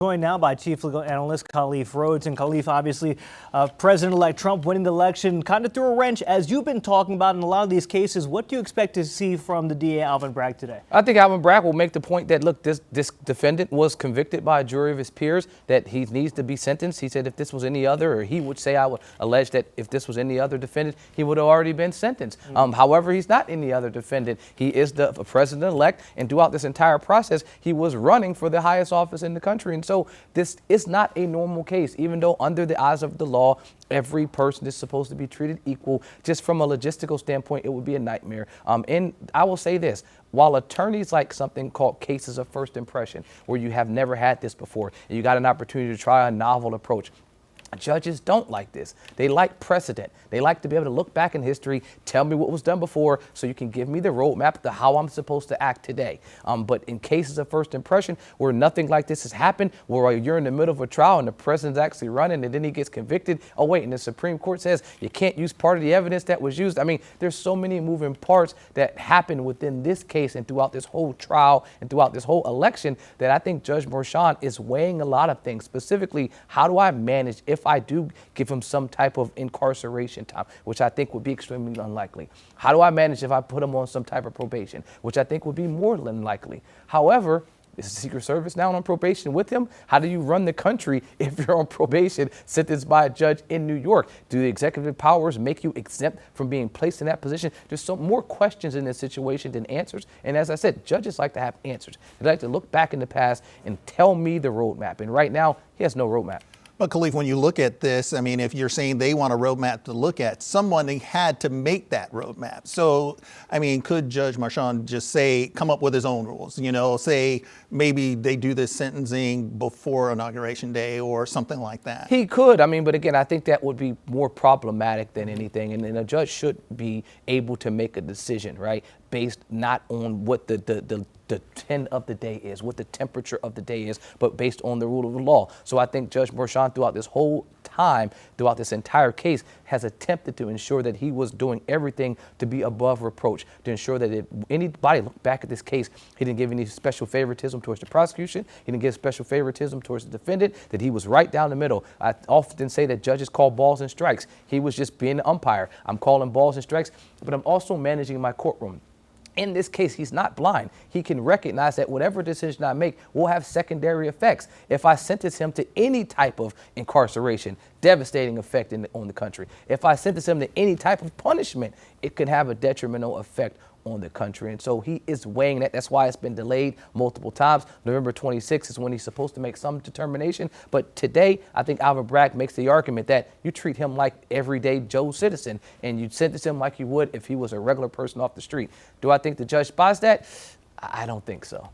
Joined now by Chief Legal Analyst Khalif Rhodes. And Khalif, obviously, President-elect Trump winning the election kind of threw a wrench, as you've been talking about in a lot of these cases. What do you expect to see from the DA, Alvin Bragg, today? I think Alvin Bragg will make the point that, look, this defendant was convicted by a jury of his peers, that he needs to be sentenced. He said if this was any other, or he would say, I would allege that if this was any other defendant, he would have already been sentenced. However, he's not any other defendant. He is the president-elect, and throughout this entire process, he was running for the highest office in the country. And so this is not a normal case, even though under the eyes of the law, every person is supposed to be treated equal. Just from a logistical standpoint, it would be a nightmare. And I will say this, while attorneys like something called cases of first impression, where you have never had this before, and you got an opportunity to try a novel approach, judges don't like this. They like precedent. They like to be able to look back in history, tell me what was done before, so you can give me the roadmap to how I'm supposed to act today. But in cases of first impression, where nothing like this has happened, where you're in the middle of a trial and the president's actually running and then he gets convicted, oh wait, and the Supreme Court says you can't use part of the evidence that was used. I mean, there's so many moving parts that happen within this case and throughout this whole trial and throughout this whole election that I think Judge Merchan is weighing a lot of things. Specifically, how do I manage if I do give him some type of incarceration time, which I think would be extremely unlikely? How do I manage if I put him on some type of probation, which I think would be more than likely? However, is the Secret Service now on probation with him? How do you run the country if you're on probation sentenced by a judge in New York? Do the executive powers make you exempt from being placed in that position? There's some more questions in this situation than answers. And as I said, judges like to have answers. They like to look back in the past and tell me the roadmap. And right now, he has no roadmap. But Khalif, when you look at this, I mean, if you're saying they want a roadmap to look at, someone had to make that roadmap. So, I mean, could Judge Merchan just say, come up with his own rules, you know, say maybe they do this sentencing before Inauguration Day or something like that? He could. I mean, but again, I think that would be more problematic than anything. And a judge should be able to make a decision, right, based not on what the trend of the day is, what the temperature of the day is, but based on the rule of the law. So I think Judge Merchan throughout this whole time, throughout this entire case, has attempted to ensure that he was doing everything to be above reproach, to ensure that if anybody looked back at this case, he didn't give any special favoritism towards the prosecution, he didn't give special favoritism towards the defendant, that he was right down the middle. I often say that judges call balls and strikes. He was just being an umpire. I'm calling balls and strikes, but I'm also managing my courtroom. In this case, he's not blind. He can recognize that whatever decision I make will have secondary effects. If I sentence him to any type of incarceration, devastating effect on the country. If I sentence him to any type of punishment, it could have a detrimental effect on the country. And so he is weighing that. That's why it's been delayed multiple times. November 26th is when he's supposed to make some determination. But today, I think Alvin Bragg makes the argument that you treat him like everyday Joe citizen and you sentence him like you would if he was a regular person off the street. Do I think the judge buys that? I don't think so.